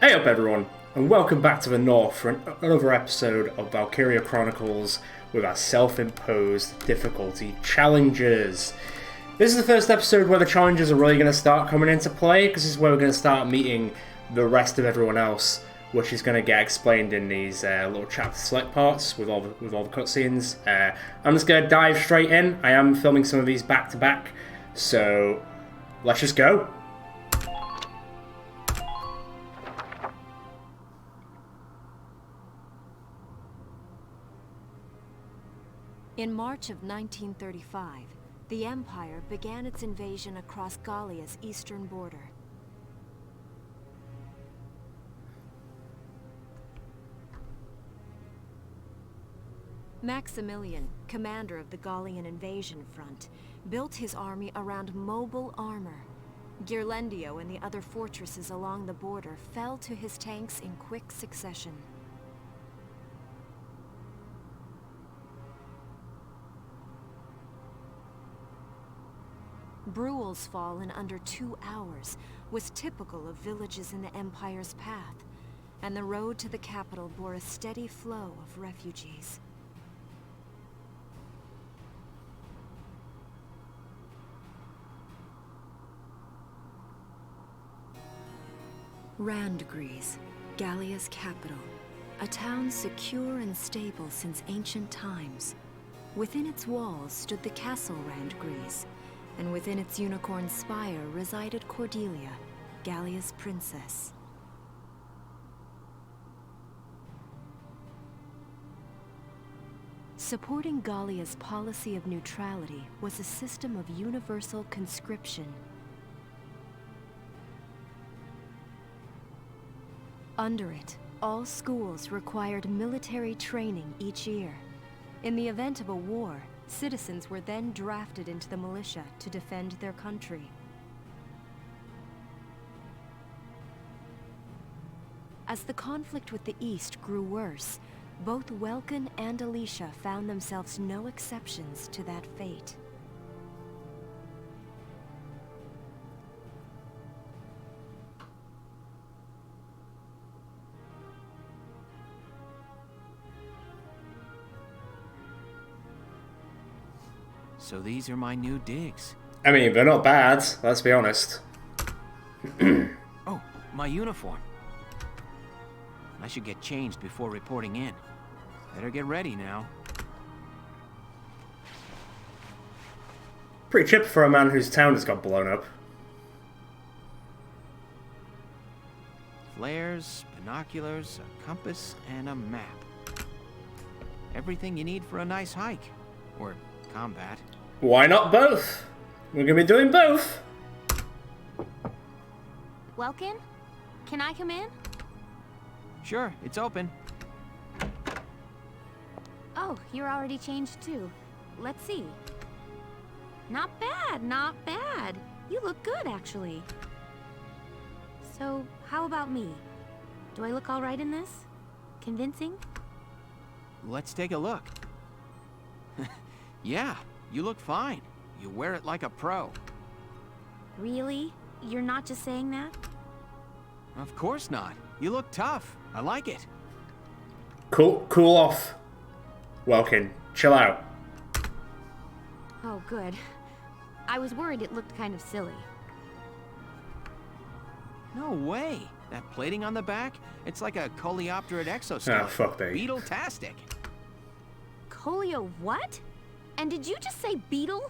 Hey up everyone, and welcome back to the North for another episode of Valkyria Chronicles with our self-imposed difficulty challenges. This is the first episode where the challenges are really going to start coming into play, because this is where we're going to start meeting the rest of everyone else, which is going to get explained in these little chapter select parts with all the cutscenes. I'm just going to dive straight in. I am filming some of these back to back, so let's just go. In March of 1935, the Empire began its invasion across Gallia's eastern border. Maximilian, commander of the Gallian invasion front, built his army around mobile armor. Ghirlandaio and the other fortresses along the border fell to his tanks in quick succession. Bruhl's fall in under 2 hours was typical of villages in the Empire's path, and the road to the capital bore a steady flow of refugees. Randgries, Gallia's capital, a town secure and stable since ancient times. Within its walls stood the castle Randgries, and within its unicorn spire resided Cordelia, Gallia's princess. Supporting Gallia's policy of neutrality was a system of universal conscription. Under it, all schools required military training each year. In the event of a war, citizens were then drafted into the militia to defend their country. As the conflict with the East grew worse, both Welkin and Alicia found themselves no exceptions to that fate. So these are my new digs. I mean, they're not bad, let's be honest. Oh, my uniform. I should get changed before reporting in. Better get ready now. Pretty chipper for a man whose town has got blown up. Flares, binoculars, a compass, and a map. Everything you need for a nice hike. Or combat. Why not both? We're gonna be doing both. Welkin? Can I come in? Sure, it's open. Oh, you're already changed too. Let's see. Not bad, not bad. You look good, actually. So, how about me? Do I look all right in this? Convincing? Let's take a look. Yeah, you look fine. You wear it like a pro. Really? You're not just saying that? Of course not. You look tough. I like it. Cool off. Welkin, chill out. Oh, good. I was worried it looked kind of silly. No way. That plating on the back? It's like a coleopterate exoskeleton. Ah, fuck me. Beetle-tastic. Colio what? And did you just say beetle?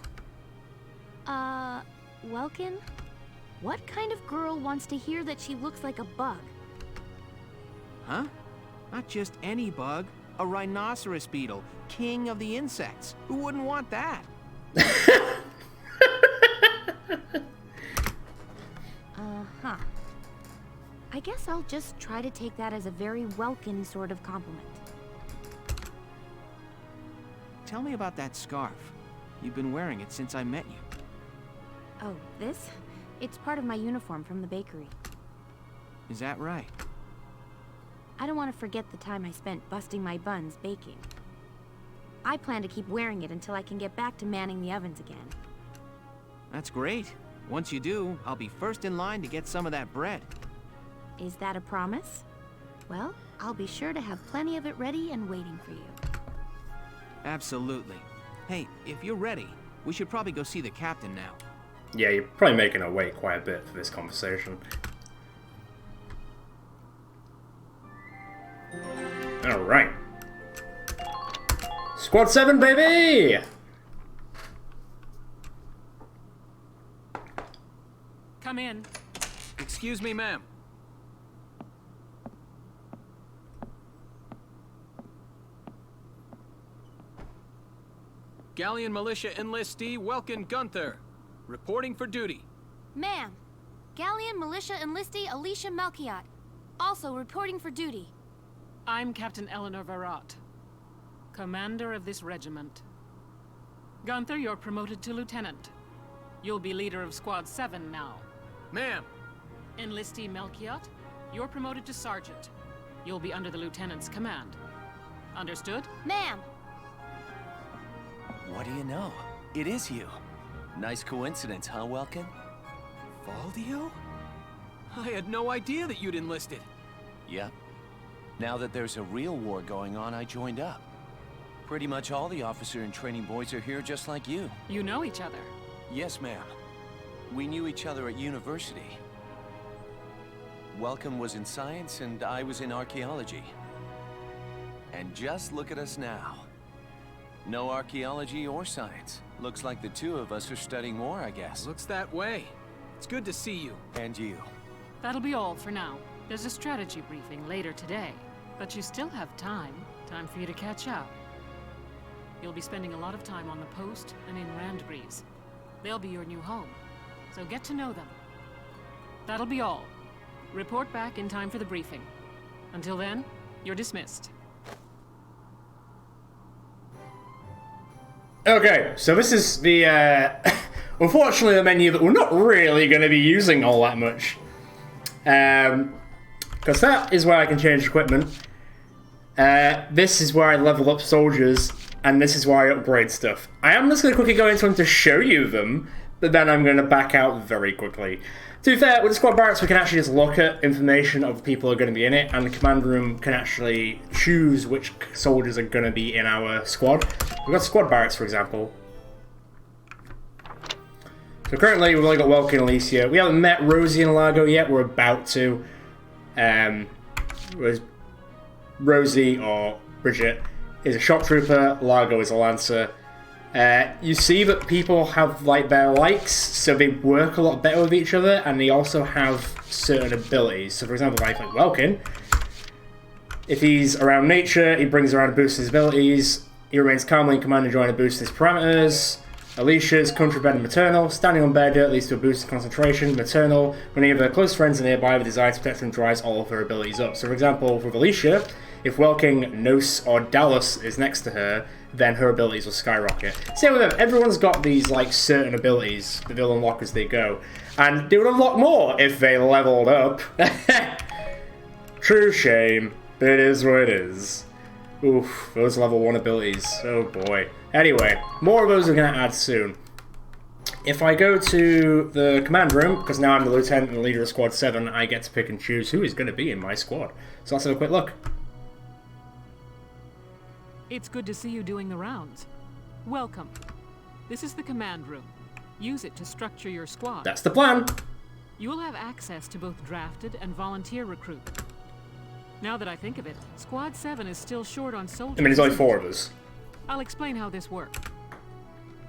Welkin? What kind of girl wants to hear that she looks like a bug? Huh? Not just any bug. A rhinoceros beetle. King of the insects. Who wouldn't want that? Uh-huh. I guess I'll just try to take that as a very Welkin sort of compliment. Tell me about that scarf. You've been wearing it since I met you. Oh, this? It's part of my uniform from the bakery. Is that right? I don't want to forget the time I spent busting my buns baking. I plan to keep wearing it until I can get back to manning the ovens again. That's great. Once you do, I'll be first in line to get some of that bread. Is that a promise? Well, I'll be sure to have plenty of it ready and waiting for you. Absolutely. Hey, if you're ready, we should probably go see the captain now. Yeah, you're probably making her wait quite a bit for this conversation. Alright. Squad 7, baby! Come in. Excuse me, ma'am. Gallian militia enlistee Welkin Gunther, reporting for duty. Ma'am, Gallian militia enlistee Alicia Melchiot, also reporting for duty. I'm Captain Eleanor Varrot, commander of this regiment. Gunther, you're promoted to lieutenant. You'll be leader of Squad 7 now. Ma'am. Enlistee Melchiot, you're promoted to sergeant. You'll be under the lieutenant's command. Understood? Ma'am! What do you know? It is you. Nice coincidence, huh, Welkin? Valdio? I had no idea that you'd enlisted. Yep. Now that there's a real war going on, I joined up. Pretty much all the officer and training boys are here just like you. You know each other. Yes, ma'am. We knew each other at university. Welcome was in science and I was in archaeology. And just look at us now. No archaeology or science. Looks like the two of us are studying war, I guess. Looks that way. It's good to see you. And you. That'll be all for now. There's a strategy briefing later today, but you still have time. Time for you to catch up. You'll be spending a lot of time on the post and in Randgreaves. They'll be your new home, so get to know them. That'll be all. Report back in time for the briefing. Until then, you're dismissed. Okay, so this is the, unfortunately the menu that we're not really going to be using all that much. Because that is where I can change equipment. This is where I level up soldiers, and this is where I upgrade stuff. I am just going to quickly go into them to show you them, but then I'm going to back out very quickly. To be fair, with the squad barracks we can actually just look at information of the people who are going to be in it, and the command room can actually choose which soldiers are going to be in our squad. We've got squad barracks, for example. So currently we've only got Welkin and Alicia. We haven't met Rosie and Largo yet, we're about to. Whereas Rosie, or Bridget, is a shock trooper, Largo is a lancer. You see that people have like their likes, so they work a lot better with each other, and they also have certain abilities. So for example, like Welkin, if he's around nature, he brings around a boost his abilities. He remains calmly in command and join a boost his parameters. Alicia's country bred and maternal. Standing on bare dirt leads to a boost in concentration. Maternal, when any of her close friends are nearby, the desire to protect them drives all of her abilities up. So for example, with Alicia, if Welkin, Nos, or Dallas is next to her, then her abilities will skyrocket. Same with them, everyone's got these like certain abilities that they'll unlock as they go. And they would unlock more if they leveled up. True shame, but it is what it is. Oof, those level 1 abilities, oh boy. Anyway, more of those are going to add soon. If I go to the command room, because now I'm the lieutenant and the leader of Squad 7, I get to pick and choose who is going to be in my squad. So let's have a quick look. It's good to see you doing the rounds. Welcome. This is the command room. Use it to structure your squad. That's the plan. You will have access to both drafted and volunteer recruits. Now that I think of it, Squad 7 is still short on soldiers. I mean, there's only 4 of us. I'll explain how this works.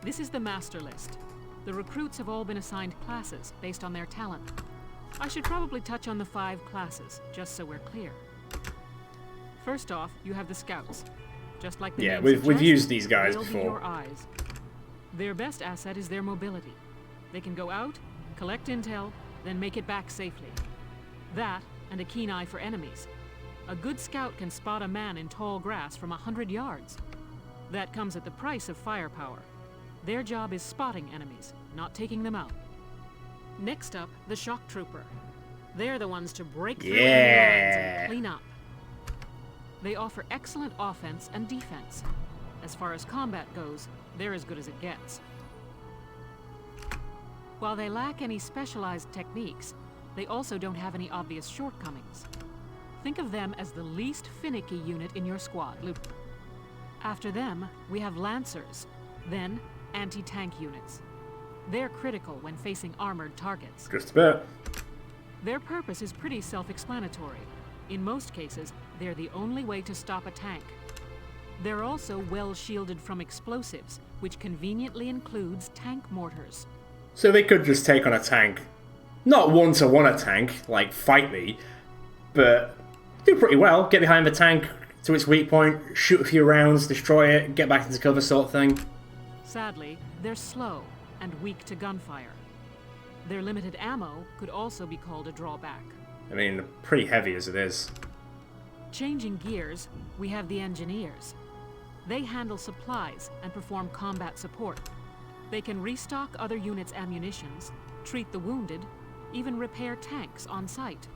This is the master list. The recruits have all been assigned classes based on their talent. I should probably touch on the 5 classes, just so we're clear. First off, you have the scouts. Just like the name we've suggests, used these guys they'll be before. your eyes. Their best asset is their mobility. They can go out, collect intel, then make it back safely. That, and a keen eye for enemies. A good scout can spot a man in tall grass from 100 yards. That comes at the price of firepower. Their job is spotting enemies, not taking them out. Next up, the shock trooper. They're the ones to break through enemy lines and clean up. They offer excellent offense and defense. As far as combat goes, they're as good as it gets. While they lack any specialized techniques, They also don't have any obvious shortcomings. Think of them as the least finicky unit in your squad. After them, we have Lancers, then anti-tank units. They're critical when facing armored targets. Just a bit. Their purpose is pretty self-explanatory. In most cases, they're the only way to stop a tank. They're also well shielded from explosives, which conveniently includes tank mortars. So they could just take on a tank. Not one-to-one a tank, like fight me, but do pretty well. Get behind the tank to its weak point, shoot a few rounds, destroy it, get back into cover sort of thing. Sadly, they're slow and weak to gunfire. Their limited ammo could also be called a drawback. I mean, they're pretty heavy as it is. Changing gears, we have the Engineers. They handle supplies and perform combat support. They can restock other units' ammunitions, treat the wounded, even repair tanks on site.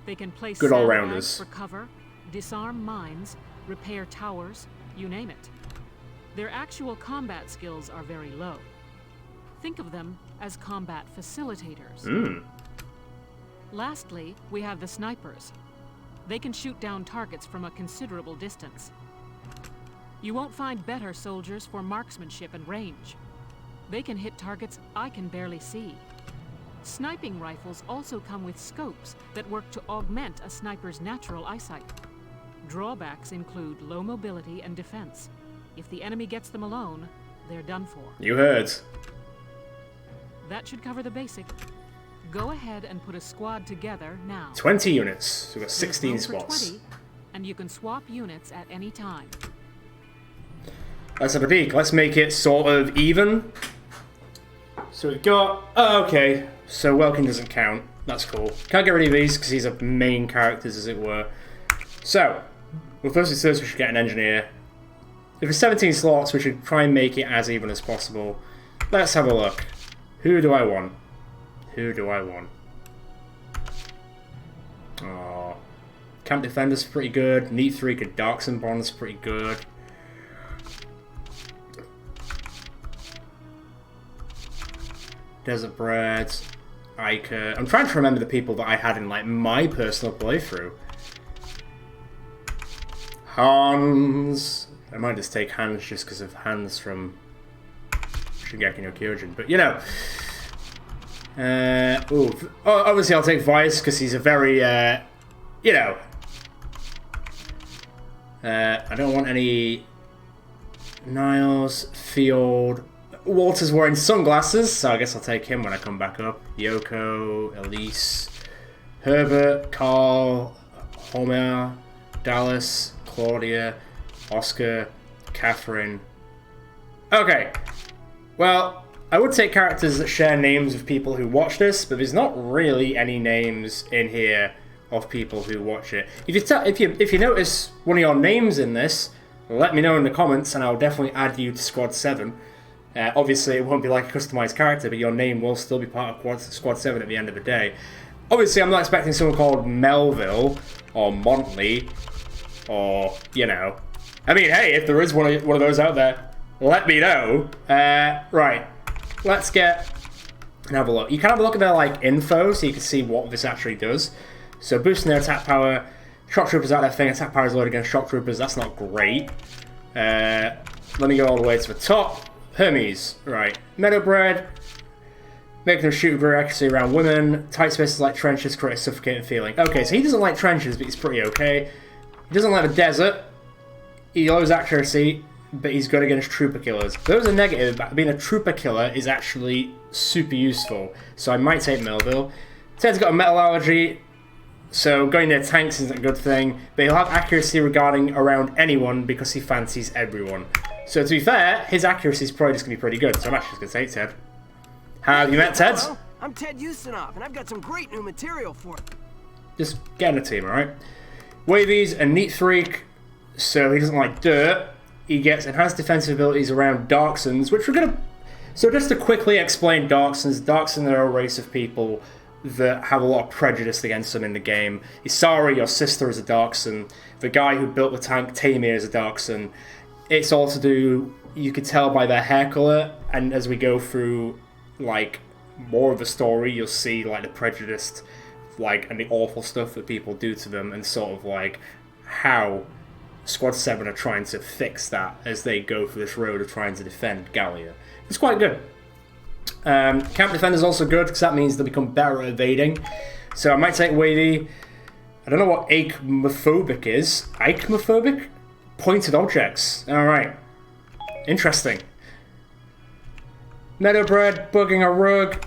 They can place good sandbags all-rounders for cover, disarm mines, repair towers, you name it. Their actual combat skills are very low. Think of them as combat facilitators. Lastly, we have the Snipers. They can shoot down targets from a considerable distance. You won't find better soldiers for marksmanship and range. They can hit targets I can barely see. Sniping rifles also come with scopes that work to augment a sniper's natural eyesight. Drawbacks include low mobility and defense. If the enemy gets them alone, they're done for. You heard. That should cover the basic. Go ahead and put a squad together now. 20 units, so we've got 16 There's room for spots. 20, and you can swap units at any time. Let's have a peek. Let's make it sort of even. So we've got... Oh, okay. So Welkin doesn't count. That's cool. Can't get rid of these because these are main characters, as it were. So, well, first things first, we should get an engineer. If it's 17 slots, we should try and make it as even as possible. Let's have a look. Who do I want? Who do I want? Oh, Camp Defender's pretty good. Neat 3 could Darkson Bond's pretty good. Desert Bread, Ica. I'm trying to remember the people that I had in like my personal playthrough. Hans. I might just take Hans just because of Hans from Shingeki no Kyojin, but you know. Obviously I'll take Vice because he's a very, you know. I don't want any Niles, Field. Walter's wearing sunglasses, so I guess I'll take him when I come back up. Yoko, Elise, Herbert, Carl, Homer, Dallas, Claudia, Oscar, Catherine. Okay, well, I would take characters that share names of people who watch this, but there's not really any names in here of people who watch it. If you notice one of your names in this, let me know in the comments, and I'll definitely add you to Squad 7. Obviously, it won't be like a customized character, but your name will still be part of Squad 7 at the end of the day. Obviously, I'm not expecting someone called Melville or Montley or, you know. I mean, hey, if there is one of those out there, let me know. Right, let's get and have a look. You can have a look at their like info so you can see what this actually does. So boosting their attack power, shock troopers out their thing, attack power is loaded against shock troopers, that's not great. Let me go all the way to the top. Hermes, right. Meadowbread, making them shoot with great accuracy around women. Tight spaces like trenches create a suffocating feeling. Okay, so he doesn't like trenches, but he's pretty okay. He doesn't like the desert. He lows accuracy, but he's good against trooper killers. Those are negative, but being a trooper killer is actually super useful. So I might take Melville. Ted's got a metal allergy, so going near tanks isn't a good thing, but he'll have accuracy regarding around anyone because he fancies everyone. So to be fair, his accuracy is probably just going to be pretty good, so I'm actually just going to take Ted. Have you met Ted? Hello, I'm Ted Ustinov, and I've got some great new material for you. Just get in a team, alright? Wavy's a neat freak, so he doesn't like dirt. He gets enhanced defensive abilities around Darksons, which we're going to... So just to quickly explain Darksons, Darkson are a race of people that have a lot of prejudice against them in the game. Isara, your sister, is a Darkson. The guy who built the tank, Tamir, is a Darkson. It's all to do, you could tell by their hair colour, and as we go through, like, more of the story, you'll see, like, the prejudiced like, and the awful stuff that people do to them, and sort of like how Squad 7 are trying to fix that as they go for this road of trying to defend Gallia. It's quite good. Camp Defender is also good because that means they become better at evading. So I might take away the... I don't know what acmophobic is. Acmophobic? Pointed objects. Alright. Interesting. Meadowbread, bugging a rug.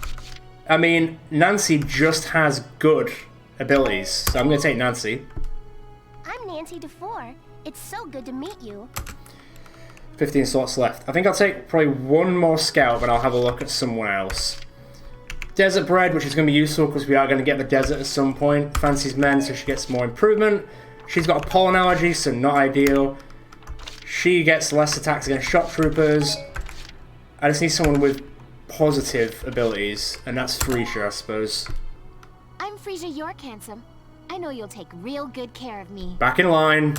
I mean, Nancy just has good abilities. So I'm going to take Nancy. I'm Nancy DeFore. It's so good to meet you. 15 slots left. I think I'll take probably one more scout, but I'll have a look at someone else. Desert Bread, which is going to be useful because we are going to get the desert at some point. Fancy's Men, so she gets more improvement. She's got a pollen allergy, so not ideal. She gets less attacks against shock troopers. I just need someone with positive abilities, and that's Frisia, I suppose. I'm Frisia York Handsome. I know you'll take real good care of me. Back in line.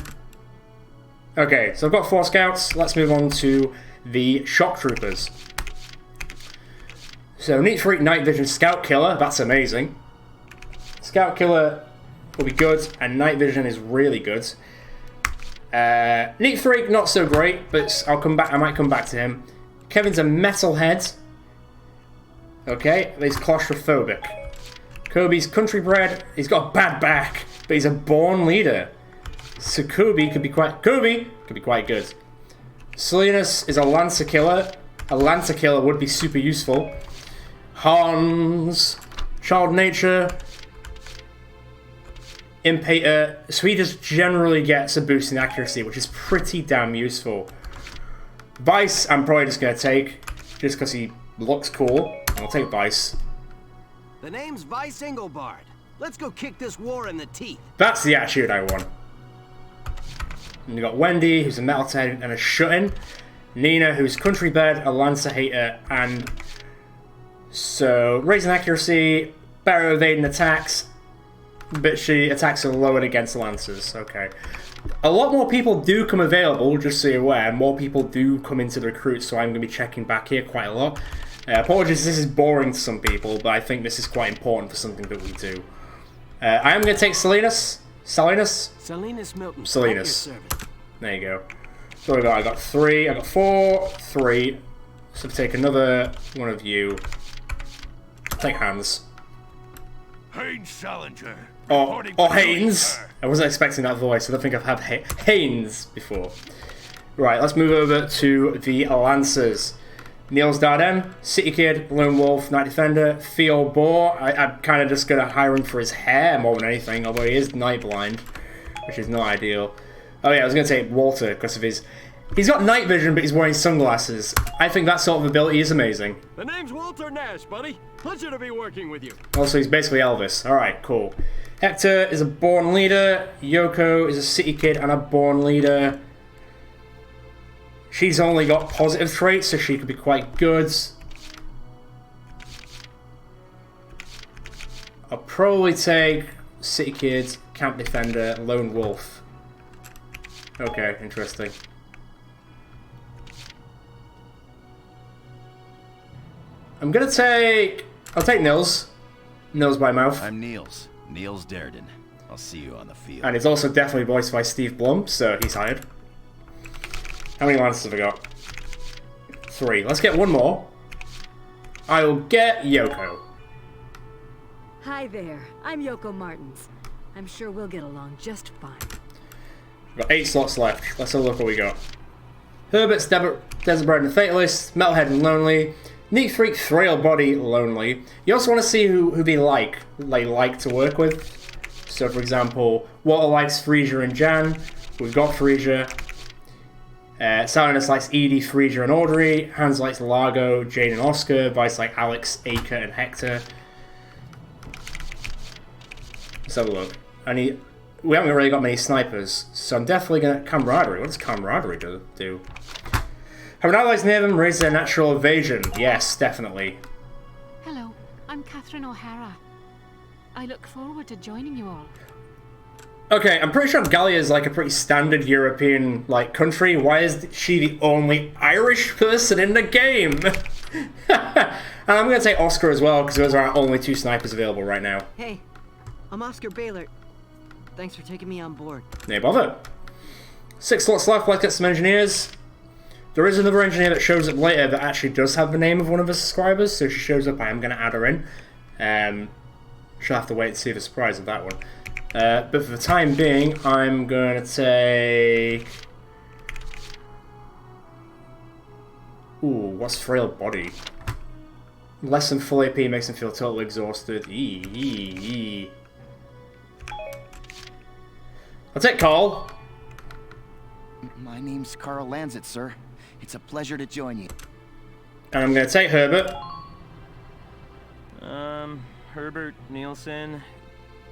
Okay, so I've got 4 scouts. Let's move on to the shock troopers. So, Neat Freak Night Vision Scout Killer, that's amazing. Scout Killer will be good, and Night Vision is really good. Neat Freak, not so great, but I'll come back. I might come back to him. Kevin's a metalhead. Okay, he's claustrophobic. Kobe's country bred. He's got a bad back, but he's a born leader. So Kobe could be quite good. Salinas is a Lancer killer. A Lancer killer would be super useful. Hans, Child Nature, Impater. So he just generally gets a boost in accuracy, which is pretty damn useful. Vice, I'm probably just going to take, just because he looks cool. I'll take Vice. The name's Vice Engelbard. Let's go kick this war in the teeth. That's the attitude I want. And you got Wendy, who's a metalhead and a shut-in. Nina, who's country bred, a Lancer hater, and so raising accuracy, better evading attacks, but she attacks are lowered against Lancers. Okay. A lot more people do come available, just so you're aware. More people do come into the recruits, so I'm going to be checking back here quite a lot. Apologies, this is boring to some people, but I think this is quite important for something that we do. I am going to take Salinas. Salinas Milton. Salinas. There you go. So I got 3. I got 4, 3. So take another one of you. Take Hans. Haynes Salinger. Or Haynes. I wasn't expecting that voice. I don't think I've had Haynes before. Right, let's move over to the Lancers. Niels Darden, City Kid, Lone Wolf, Night Defender, Theo Boar. I'm kind of just going to hire him for his hair more than anything, although he is night blind, which is not ideal. Oh yeah, I was going to take Walter because of his... He's got night vision, but he's wearing sunglasses. I think that sort of ability is amazing. The name's Walter Nash, buddy. Pleasure to be working with you. Also, he's basically Elvis. Alright, cool. Hector is a born leader. Yoko is a city kid and a born leader. She's only got positive traits, so she could be quite good. I'll probably take City Kid, Camp Defender, Lone Wolf. Okay, interesting. I'm gonna take... I'll take Nils. Nils by mouth. I'm Niels. Niels Darden. I'll see you on the field. And it's also definitely voiced by Steve Blum, so he's hired. How many Lancers have I got? 3. Let's get one more. I'll get Yoko. Hi there, I'm Yoko Martins. I'm sure we'll get along just fine. We've got 8 slots left. Let's have a look what we got. Herbert's Desert Bread and Fatalist, Metalhead and Lonely, Neat Freak, Frail Body, Lonely. You also want to see who they like to work with. So, for example, Walter likes Frisia and Jan. We've got Frisia. Silenus likes Edie, Frisia, and Audrey. Hans likes Largo, Jane, and Oscar. Vice like Alex, Aker, and Hector. Let's have a look. We haven't really got many snipers, so I'm definitely going to... Camaraderie. What does Camaraderie do? Having allies near them raise their natural evasion. Yes, definitely. Hello, I'm Catherine O'Hara. I look forward to joining you all. Okay, I'm pretty sure Gallia is like a pretty standard European country. Why is she the only Irish person in the game? And I'm going to take Oscar as well, because those are our only 2 snipers available right now. Hey, I'm Oscar Baylor. Thanks for taking me on board. No bother. 6 slots left, let's get some engineers. There is another engineer that shows up later that actually does have the name of one of the subscribers, so if she shows up, I am going to add her in. She'll have to wait and see the surprise of that one. But for the time being, I'm going to take... Ooh, what's Frail Body? Less than full AP makes him feel totally exhausted. I'll take Carl. My name's Carl Lanzet, sir. It's a pleasure to join you. And I'm going to take Herbert. Herbert Nielsen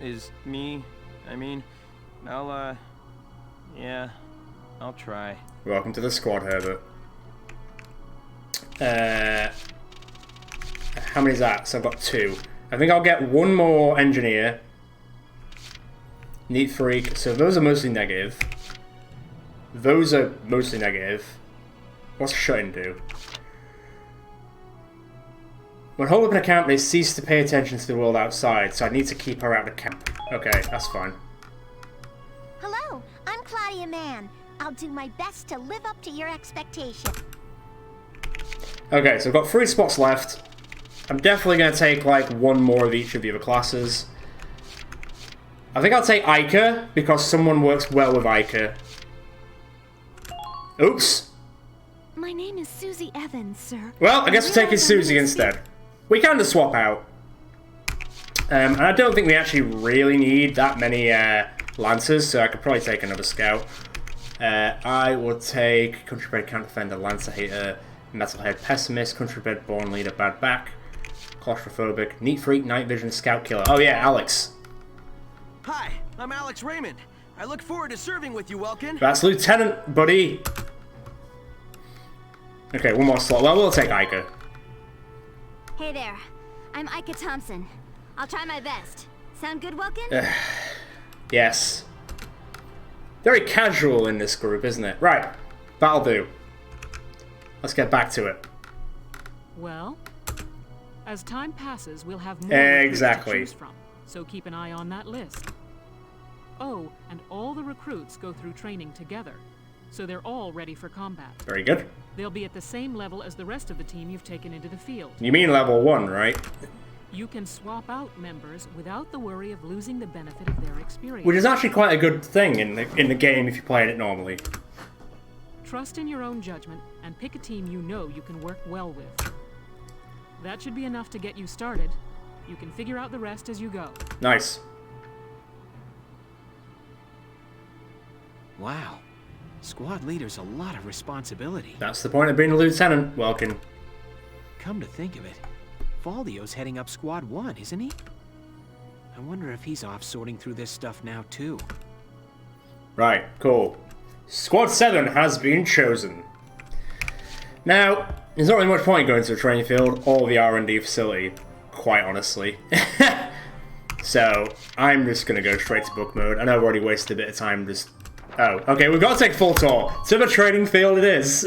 is me. I mean, yeah, I'll try. Welcome to the squad, Herbert. How many is that? So I've got 2. I think I'll get 1 more engineer. Neat Freak. So those are mostly negative. Those are mostly negative. What's Shut-in do? When holding up an account, they cease to pay attention to the world outside, so I need to keep her out of camp. Okay, that's fine. Hello, I'm Claudia Mann. I'll do my best to live up to your expectation. Okay, so I've got 3 spots left. I'm definitely going to take, like, 1 more of each of the other classes. I think I'll take Ica, because someone works well with Ica. Oops! My name is Susie Evans, sir. Well, I guess we're taking Susie instead. We can just swap out. And I don't think we actually really need that many Lancers, so I could probably take another Scout. I will take Countrybred Camp Defender, Lancer Hater, Metalhead Pessimist, Countrybred Born Leader, Bad Back, Claustrophobic, Neat Freak, Night Vision, Scout Killer. Oh yeah, Alex. Hi, I'm Alex Raymond. I look forward to serving with you, Welkin. That's Lieutenant, buddy. Okay, 1 more slot. Well, we'll take Ica. Hey there, I'm Ica Thompson. I'll try my best. Sound good, Welkin? Yes. Very casual in this group, isn't it? Right, that'll do. Let's get back to it. Well, as time passes, we'll have more recruits to choose from, so keep an eye on that list. Oh, and all the recruits go through training together, so they're all ready for combat. Very good. They'll be at the same level as the rest of the team you've taken into the field. You mean level 1, right? You can swap out members without the worry of losing the benefit of their experience. Which is actually quite a good thing in the game if you're playing it normally. Trust in your own judgment and pick a team you know you can work well with. That should be enough to get you started. You can figure out the rest as you go. Nice. Wow. Squad leader's a lot of responsibility. That's the point of being a lieutenant, Welkin. Come to think of it, Valdio's heading up Squad 1, isn't he? I wonder if he's off sorting through this stuff now, too. Right, cool. Squad 7 has been chosen. Now, there's not really much point going to the training field or the R&D facility, quite honestly. So, I'm just going to go straight to book mode. I know I've already wasted a bit of time just... Oh, okay, we've got to take full tour. To the training field it is.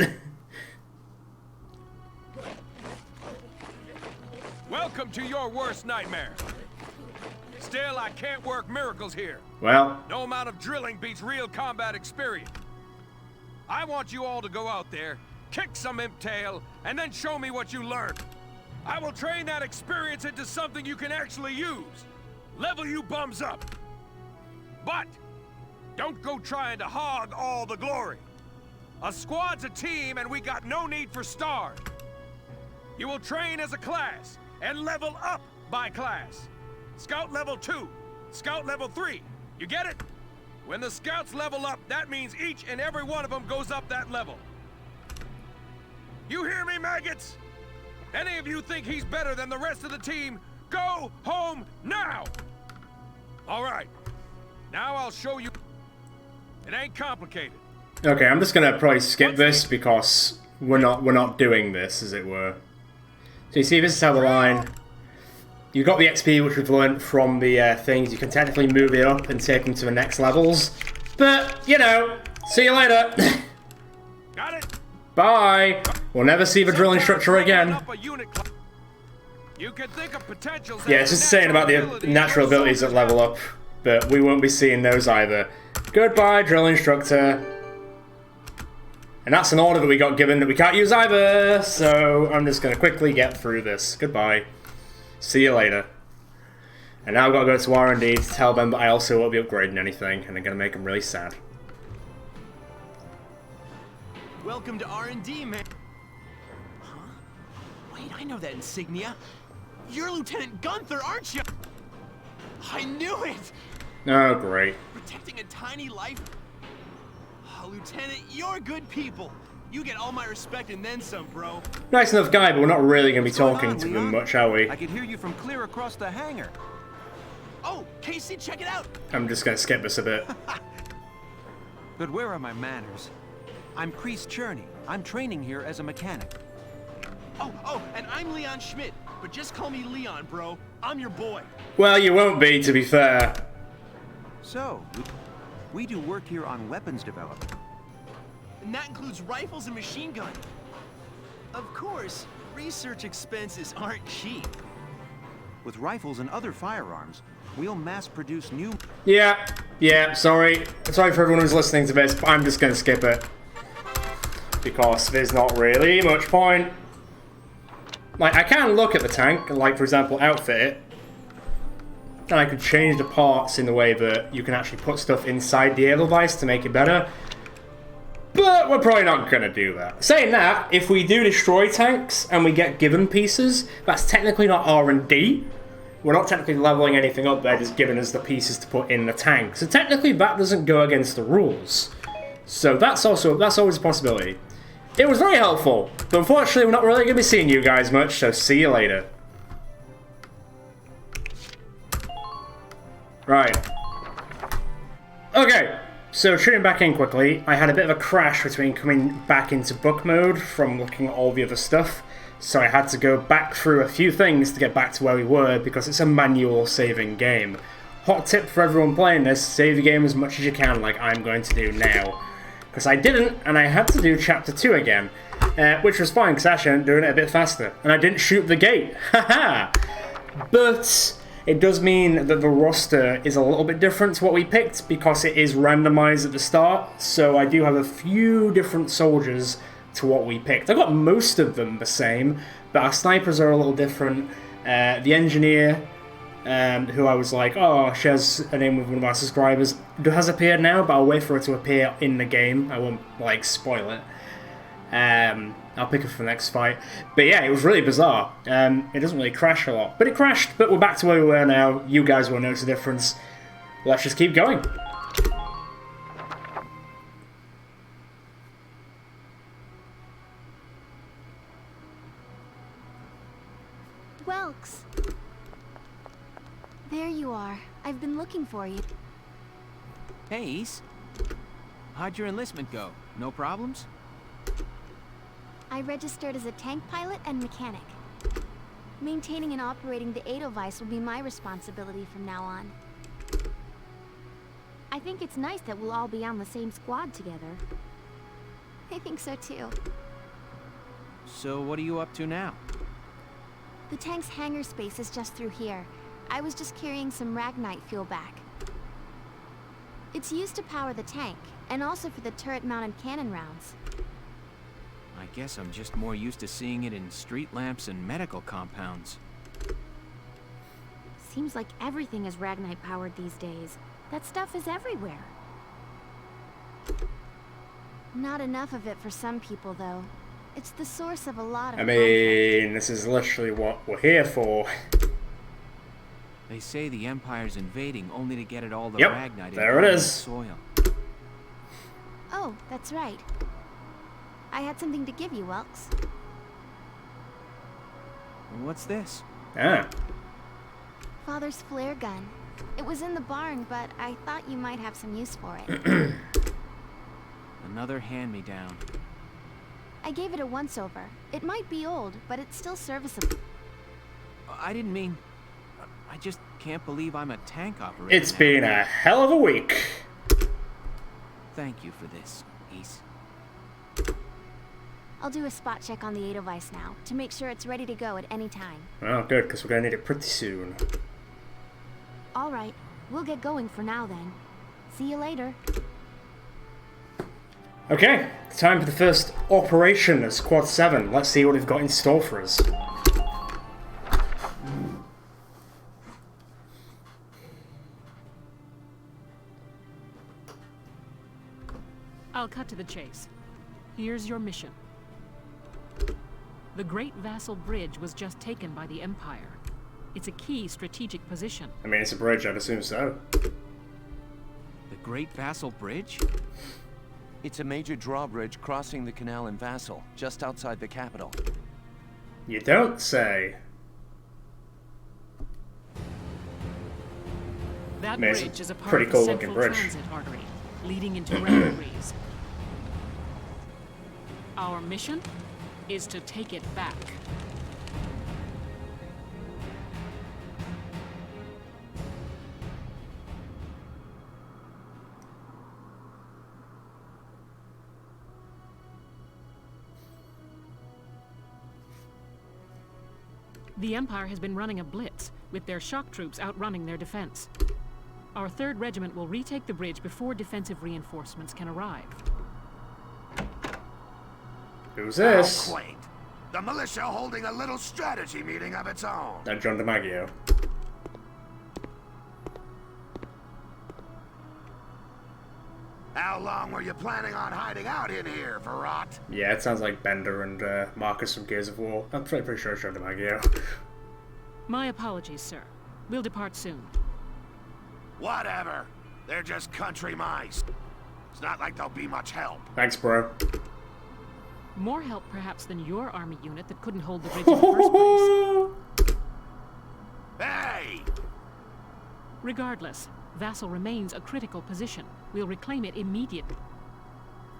Welcome to your worst nightmare. Still, I can't work miracles here. Well... No amount of drilling beats real combat experience. I want you all to go out there, kick some imp tail, and then show me what you learned. I will train that experience into something you can actually use. Level you bums up. But don't go trying to hog all the glory. A squad's a team, and we got no need for stars. You will train as a class and level up by class. Scout level 2, Scout level 3. You get it? When the scouts level up, that means each and every one of them goes up that level. You hear me, maggots? Any of you think he's better than the rest of the team, go home now! All right, now I'll show you. It ain't complicated. Okay, I'm just gonna probably skip this because we're not doing this, as it were. So you see, this is how the line. You've got the XP, which we've learned from the things. You can technically move it up and take them to the next levels. But, you know, see you later. Got it. Bye. We'll never see the drill instructor again. You can think of potentials. Yeah, it's just saying about the natural abilities that level up, but we won't be seeing those either. Goodbye, drill instructor. And that's an order that we got given that we can't use either, so I'm just going to quickly get through this. Goodbye. See you later. And now I've got to go to R&D to tell them that I also won't be upgrading anything, and I'm going to make them really sad. Welcome to R&D, man. Huh? Wait, I know that insignia. You're Lieutenant Gunther, aren't you? I knew it! Oh, great. Protecting a tiny life? Oh, Lieutenant, you're good people. You get all my respect and then some, bro. Nice enough guy, but we're not really going to be talking to him much, are we? I could hear you from clear across the hangar. Oh, Casey, check it out! I'm just going to skip this a bit. But where are my manners? I'm Kreese Cherney. I'm training here as a mechanic. Oh, and I'm Leon Schmidt. But just call me Leon, bro. I'm your boy. Well, you won't be, to be fair. So, we do work here on weapons development. And that includes rifles and machine guns. Of course, research expenses aren't cheap. With rifles and other firearms, we'll mass-produce new... Yeah, sorry. Sorry for everyone who's listening to this, but I'm just going to skip it. Because there's not really much point. Like, I can look at the tank, and like, for example, outfit it. And I could change the parts in the way that you can actually put stuff inside the Edelweiss to make it better. But we're probably not going to do that. Saying that, if we do destroy tanks and we get given pieces, that's technically not R&D. We're not technically leveling anything up, they're just giving us the pieces to put in the tank. So technically that doesn't go against the rules. So that's always a possibility. It was very helpful, but unfortunately we're not really going to be seeing you guys much, so see you later. Right. Okay, so tuning back in quickly, I had a bit of a crash between coming back into book mode from looking at all the other stuff, so I had to go back through a few things to get back to where we were, because it's a manual saving game. Hot tip for everyone playing this, save the game as much as you can, like I'm going to do now. Because I didn't, and I had to do Chapter 2 again, which was fine, because actually I'm doing it a bit faster. And I didn't shoot the gate, haha! But it does mean that the roster is a little bit different to what we picked, because it is randomized at the start, so I do have a few different soldiers to what we picked. I got most of them the same, but our snipers are a little different. The engineer, who I was like, oh, she has a name with one of our subscribers, has appeared now, but I'll wait for her to appear in the game. I won't, like, spoil it. I'll pick her for the next fight. But yeah, it was really bizarre. It doesn't really crash a lot. But it crashed, but we're back to where we were now. You guys will notice the difference. Let's just keep going. Welks. There you are. I've been looking for you. Hey, Ace. How'd your enlistment go? No problems? I registered as a tank pilot and mechanic. Maintaining and operating the Edelweiss will be my responsibility from now on. I think it's nice that we'll all be on the same squad together. I think so too. So what are you up to now? The tank's hangar space is just through here. I was just carrying some Ragnite fuel back. It's used to power the tank, and also for the turret-mounted cannon rounds. I guess I'm just more used to seeing it in street lamps and medical compounds. Seems like everything is Ragnite powered these days. That stuff is everywhere. Not enough of it for some people, though. It's the source of a lot of I mean, this is literally what we're here for. They say the Empire's invading only to get it all the Yep, Ragnite there it in is. the soil. Oh, that's right. I had something to give you, Welks. What's this? Ah. Father's flare gun. It was in the barn, but I thought you might have some use for it. Another hand-me-down. I gave it a once-over. It might be old, but it's still serviceable. I didn't mean... I just can't believe I'm a tank operator. It's been a hell of a week. Thank you for this, Ace. I'll do a spot check on the Edelweiss now, to make sure it's ready to go at any time. Oh, good, because we're going to need it pretty soon. Alright, we'll get going for now then. See you later. Okay, time for the first operation of Squad 7. Let's see what they've got in store for us. I'll cut to the chase. Here's your mission. The Great Vasel Bridge was just taken by the Empire. It's a key strategic position. I mean, it's a bridge, I'd assume so. The Great Vasel Bridge? It's a major drawbridge crossing the canal in Vasel, just outside the capital. You don't say. That Man, it's a bridge is a part pretty of cool the looking central bridge. transit artery, leading into Rangeries. Our mission is to take it back. The Empire has been running a blitz, with their shock troops outrunning their defense. Our 3rd Regiment will retake the bridge before defensive reinforcements can arrive. Who's this? How quaint. The militia holding a little strategy meeting of its own. John DiMaggio. How long were you planning on hiding out in here, Verrot? Yeah, it sounds like Bender and Marcus from Gears of War. I'm pretty sure it's John DiMaggio. My apologies, sir. We'll depart soon. Whatever. They're just country mice. It's not like they'll be much help. Thanks, bro. More help, perhaps, than your army unit that couldn't hold the bridge in the first place. Hey! Regardless, Vasel remains a critical position. We'll reclaim it immediately.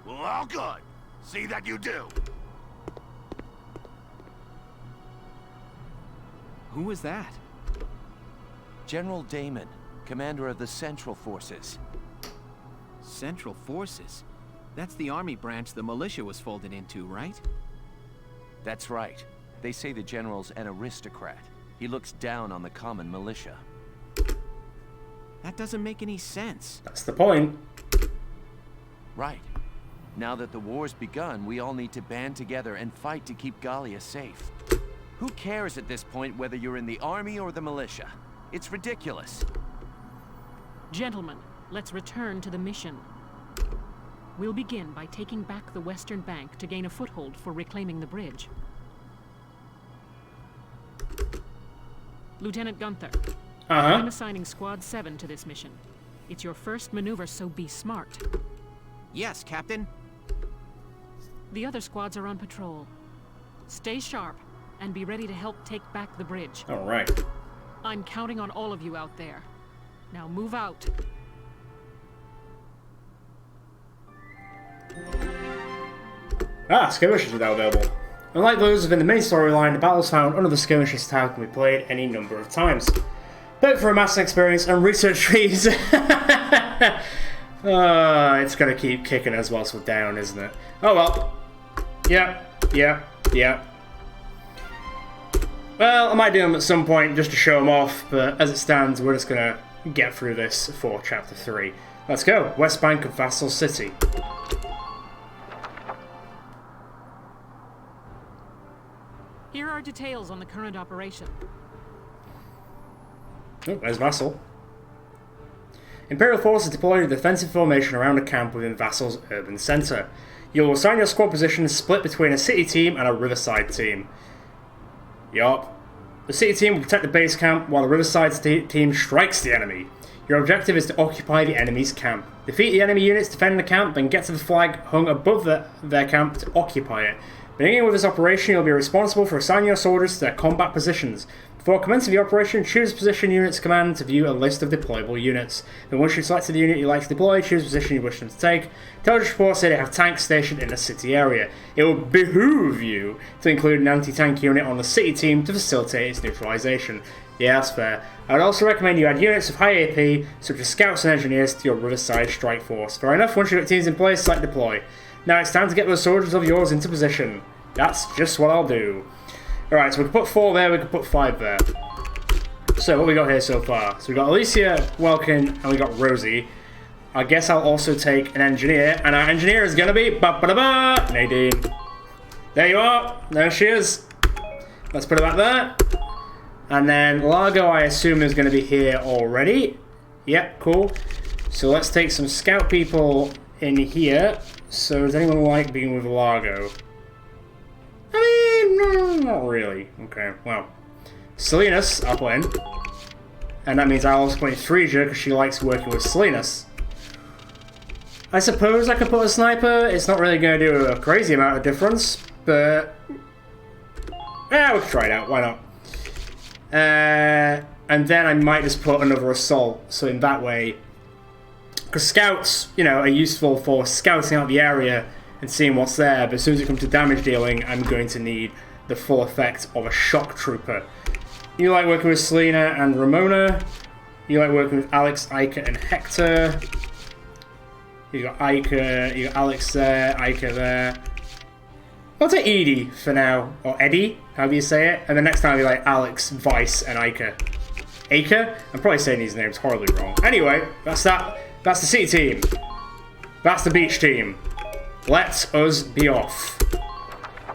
Well, good. See that you do. Who was that? General Damon, commander of the Central Forces. Central Forces? That's the army branch the militia was folded into, right? That's right. They say the general's an aristocrat. He looks down on the common militia. That doesn't make any sense. That's the point. Right. Now that the war's begun, we all need to band together and fight to keep Gallia safe. Who cares at this point whether you're in the army or the militia? It's ridiculous. Gentlemen, let's return to the mission. We'll begin by taking back the western bank to gain a foothold for reclaiming the bridge. Lieutenant Gunther, I'm assigning Squad 7 to this mission. It's your first maneuver, so be smart. Yes, Captain. The other squads are on patrol. Stay sharp and be ready to help take back the bridge. All right. I'm counting on all of you out there. Now move out. Skirmishes are now available. Unlike those within the main storyline, the battles found under the skirmishes tab can be played any number of times. But for a massive experience and research trees, it's gonna keep kicking us whilst we're down, isn't it? Oh well. Yeah. Well, I might do them at some point just to show them off, but as it stands, we're just gonna get through this for Chapter 3. Let's go. West Bank of Vasel City. Here are details on the current operation. Oh, there's Vasel. Imperial forces deployed a defensive formation around a camp within Vasel's urban centre. You'll assign your squad positions split between a city team and a riverside team. Yup. The city team will protect the base camp while the riverside team strikes the enemy. Your objective is to occupy the enemy's camp. Defeat the enemy units defending the camp, then get to the flag hung above their camp to occupy it. Beginning with this operation, you'll be responsible for assigning your soldiers to their combat positions. Before commencing the operation, choose position units command to view a list of deployable units. Then once you've selected the unit you'd like to deploy, choose the position you wish them to take. Intelligence reports say they have tanks stationed in the city area. It will behoove you to include an anti-tank unit on the city team to facilitate its neutralization. Yeah, that's fair. I would also recommend you add units of high AP, such as scouts and engineers, to your Riverside strike force. Fair enough, once you've got teams in place, select deploy. Now it's time to get those soldiers of yours into position. That's just what I'll do. Alright, so we can put 4 there, we can put 5 there. So what we got here so far? So we got Alicia, Welkin, and we got Rosie. I guess I'll also take an engineer, and our engineer is gonna be Nadine. There you are. There she is. Let's put her back there. And then Largo, I assume, is going to be here already. Yep, cool. So let's take some scout people in here. So does anyone like being with Largo? I mean, no, not really. Okay, well. Salinas, I'll put in. And that means I'll also put in Frisia, because she likes working with Salinas. I suppose I could put a sniper. It's not really going to do a crazy amount of difference, but yeah, we can try it out. Why not? And then I might just put another assault. So in that way, because scouts, you know, are useful for scouting out the area and seeing what's there. But as soon as it comes to damage dealing, I'm going to need the full effect of a shock trooper. You like working with Selena and Ramona. You like working with Alex, Ica, and Hector. You got Ica, you got Alex there, Ica there. I'll take Edie for now, or Eddie, however you say it. And the next time I'll be like Alex, Vice, and Ica. Ica? I'm probably saying these names horribly wrong. Anyway, that's that. That's the city team. That's the beach team. Let us be off.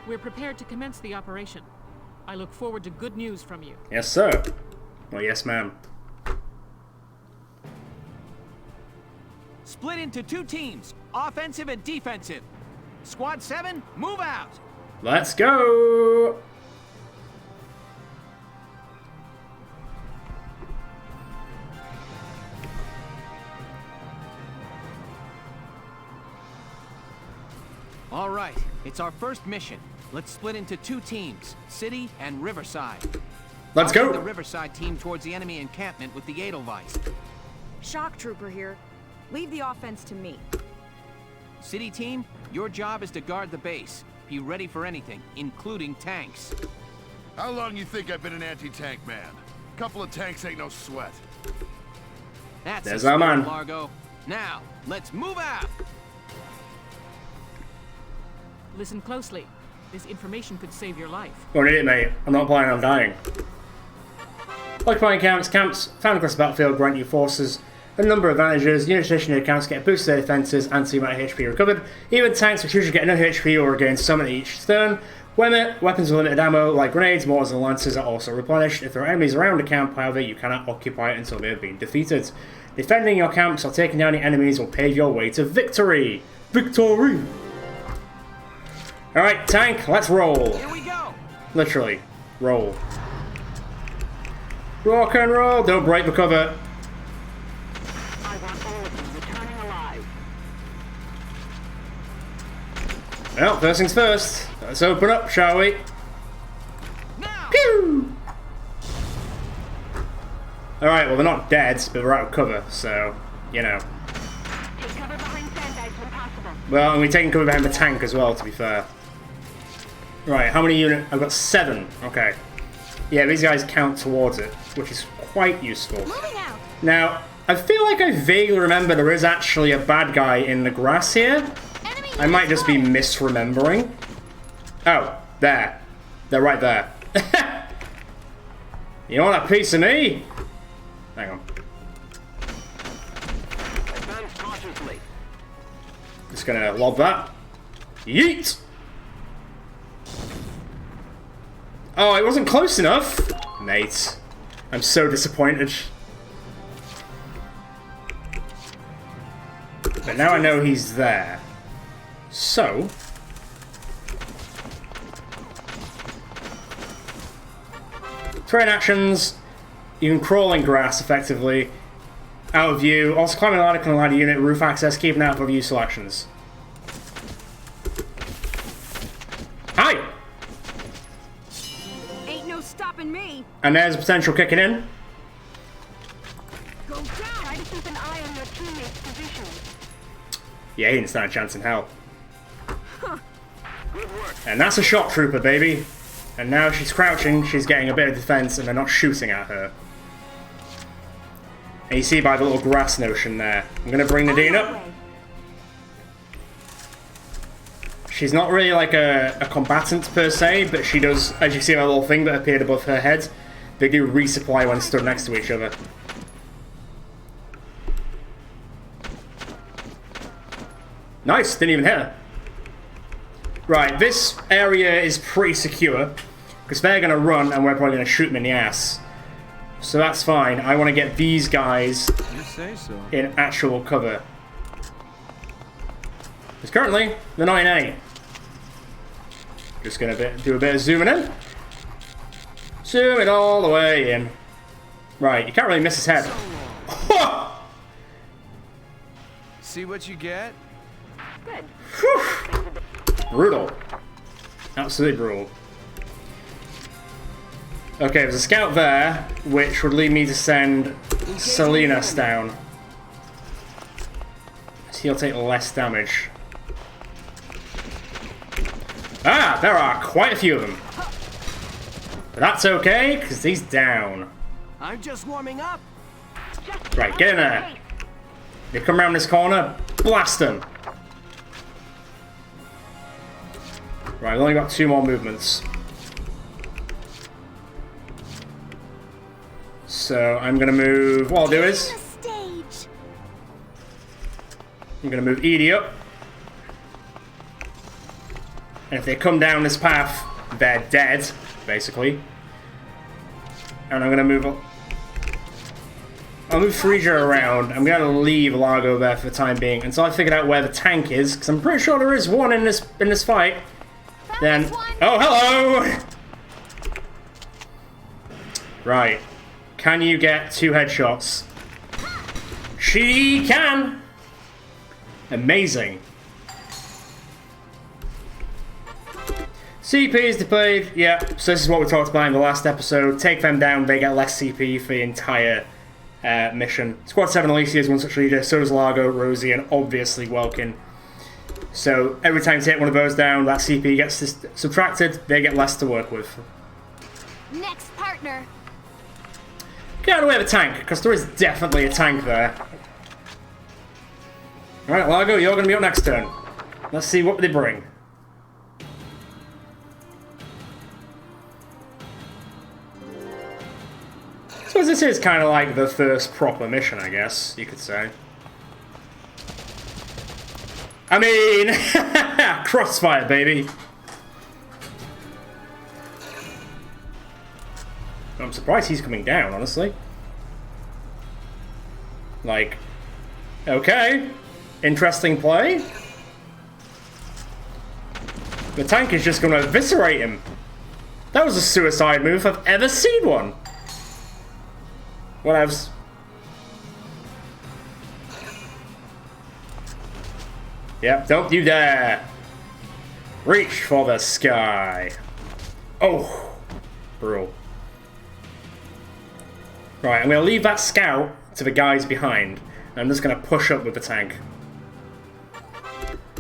We're prepared to commence the operation. I look forward to good news from you. Yes, sir. Well, yes, ma'am. Split into 2 teams, offensive and defensive. Squad 7, move out. Let's go. All right, it's our first mission. Let's split into 2 teams, City and Riverside. Let's go. I'll send the Riverside team towards the enemy encampment with the Edelweiss. Shock Trooper here. Leave the offense to me. City team, your job is to guard the base. Be ready for anything, including tanks. How long you think I've been an anti-tank man? A couple of tanks ain't no sweat. That's our man. Largo. Now, let's move out. Listen closely. This information could save your life. Go on, idiot, mate. I'm not planning on dying. Occupying camps found across the battlefield grant you forces a number of advantages. Unit stationary accounts get a boost to their defenses and see amount of HP recovered. Even tanks which usually get no HP or regain summon each turn. Weapons with limited ammo, like grenades, mortars, and lances, are also replenished. If there are enemies around a camp, however, you cannot occupy it until they have been defeated. Defending your camps or taking down the enemies will pave your way to victory. Victory! Alright, tank, let's roll. Here we go. Literally, roll. Rock and roll, don't break the cover. I want all of you returning alive. Well, first things first. Let's open up, shall we? Now. Pew! Alright, well they're not dead, but they're out of cover, so, you know. Take cover behind sandbags when possible. Well, and we're taking cover behind the tank as well, to be fair. Right, how many units? I've got 7. Okay. Yeah, these guys count towards it, which is quite useful. Moving out. Now, I feel like I vaguely remember there is actually a bad guy in the grass here. Enemy I might just be misremembering. Oh, there. They're right there. You want a piece of me? Hang on. Advance cautiously. Just gonna lob that. Yeet! Oh, it wasn't close enough! Mate. I'm so disappointed. But now I know he's there. So... terrain actions. You can crawl in grass, effectively. Out of view. Also climbing a ladder can allow the unit roof access, keeping out of useful actions. Hi! Ain't no stopping me. And there's potential kicking in. Go down. Try to keep an eye on your teammates' positions. Yeah, he didn't stand a chance in hell. Good work. And that's a shock trooper, baby. And now she's crouching, she's getting a bit of defense, and they're not shooting at her. And you see by the little grass notion there. I'm gonna bring Nadine up. She's not really like a combatant per se, but she does, as you see that little thing that appeared above her head, they do resupply when stood next to each other. Nice, didn't even hit her. Right, this area is pretty secure, because they're going to run and we're probably going to shoot them in the ass. So that's fine. I want to get these guys in actual cover. Because currently, they're not in any. Just going to do a bit of zooming in. Zoom it all the way in. Right, you can't really miss his head. See what you get? Good. Brutal. Absolutely brutal. Okay, there's a scout there, which would lead me to send Salinas down. So he'll take less damage. Ah, there are quite a few of them. But that's okay, because he's down. I'm just warming up. Right, get in there. They come around this corner, blast them. Right, we've only got 2 more movements. So I'm going to move... What I'll do is... I'm going to move Edie up. And if they come down this path, they're dead, basically. And I'm going to move... I'll move Frisia around. I'm going to leave Largo there for the time being until I figured out where the tank is, because I'm pretty sure there is one in this fight. Then... Oh, hello! Right. Can you get 2 headshots? She can! Amazing. CP is deployed. Yeah, so this is what we talked about in the last episode. Take them down, they get less CP for the entire mission. Squad 7 Alicia is one such leader, so does Largo, Rosie, and obviously Welkin. So every time you take one of those down, that CP gets subtracted, they get less to work with. Next partner. Get out of the way of the tank, because there is definitely a tank there. Alright, Largo, you're going to be up next turn. Let's see what they bring. So this is kind of like the first proper mission, I guess, you could say. I mean, crossfire, baby. I'm surprised he's coming down, honestly. Like, okay. Interesting play. The tank is just going to eviscerate him. That was a suicide move if I've ever seen one. Whatevs. Yep, don't you dare. Reach for the sky. Oh, brutal. Right, I'm going to leave that scout to the guys behind. I'm just going to push up with the tank.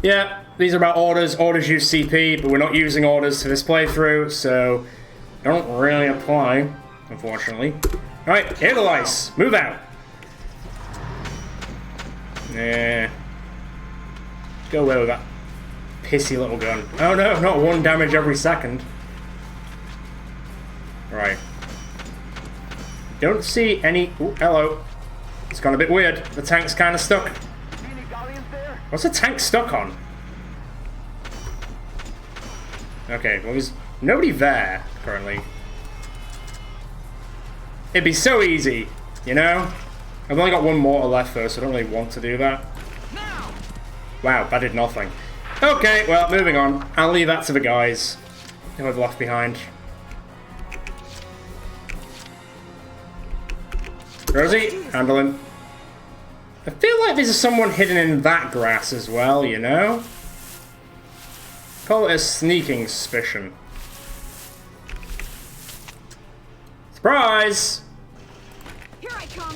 Yeah, these are about orders. Orders use CP, but we're not using orders to this playthrough, so they don't really apply, unfortunately. Alright, hit the lice. Move out. Yeah. Go away with that pissy little gun. Oh no, not 1 damage every second. Right. Don't see any... Ooh, hello. It's gone a bit weird. The tank's kind of stuck. What's the tank stuck on? Okay, well there's nobody there, currently. It'd be so easy, you know? I've only got 1 mortar left though, so I don't really want to do that. Wow, that did nothing. Okay, well, moving on. I'll leave that to the guys who I've left behind. Rosie, handle him. I feel like there's someone hidden in that grass as well, you know? Call it a sneaking suspicion. Surprise! Here I come.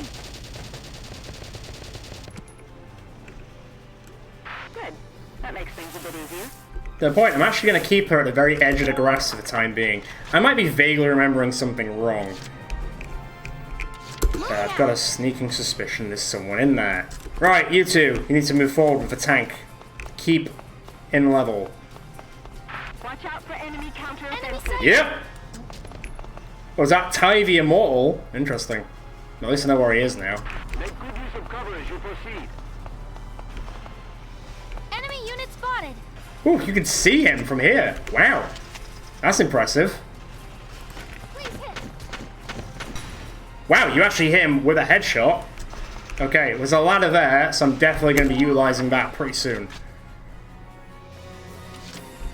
Good. That makes things a bit easier. To the point, I'm actually going to keep her at the very edge of the grass for the time being. I might be vaguely remembering something wrong. But I've got a sneaking suspicion there's someone in there. Right, you two, you need to move forward with the tank. Keep in level. Watch out for enemy counter-offensive. Yep. Was that Ty the Immortal? Interesting. At least I know where he is now. Make good use of cover as you proceed. Enemy unit spotted. Ooh, you can see him from here. Wow. That's impressive. Wow, you actually hit him with a headshot. Okay, there's a ladder there, so I'm definitely going to be utilizing that pretty soon.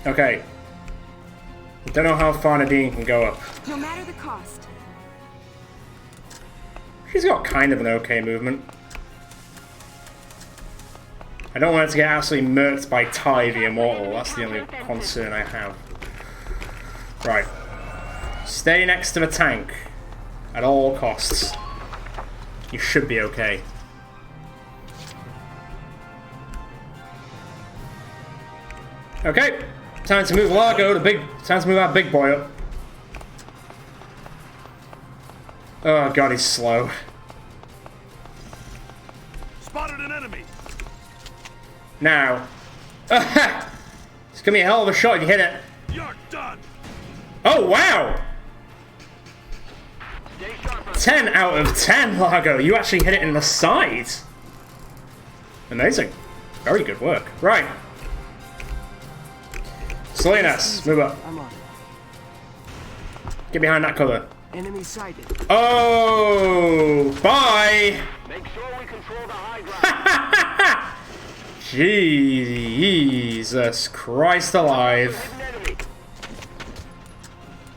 Okay. Don't know how far Nadine can go up. No matter the cost. She's got kind of an okay movement. I don't want her to get absolutely murked by Ty the Immortal. That's the only concern I have. Right. Stay next to the tank. At all costs. You should be okay. Okay. Time to move Largo, time to move our big boy up. Oh god, he's slow. Spotted an enemy. Now. It's gonna be a hell of a shot if you hit it. You're done. Oh wow! 10 out of 10, Largo. You actually hit it in the side. Amazing. Very good work. Right. Salinas, move up. I'm on. Get behind that cover. Enemy sighted. Oh, bye. Make sure we control the high ground. Jesus Christ alive.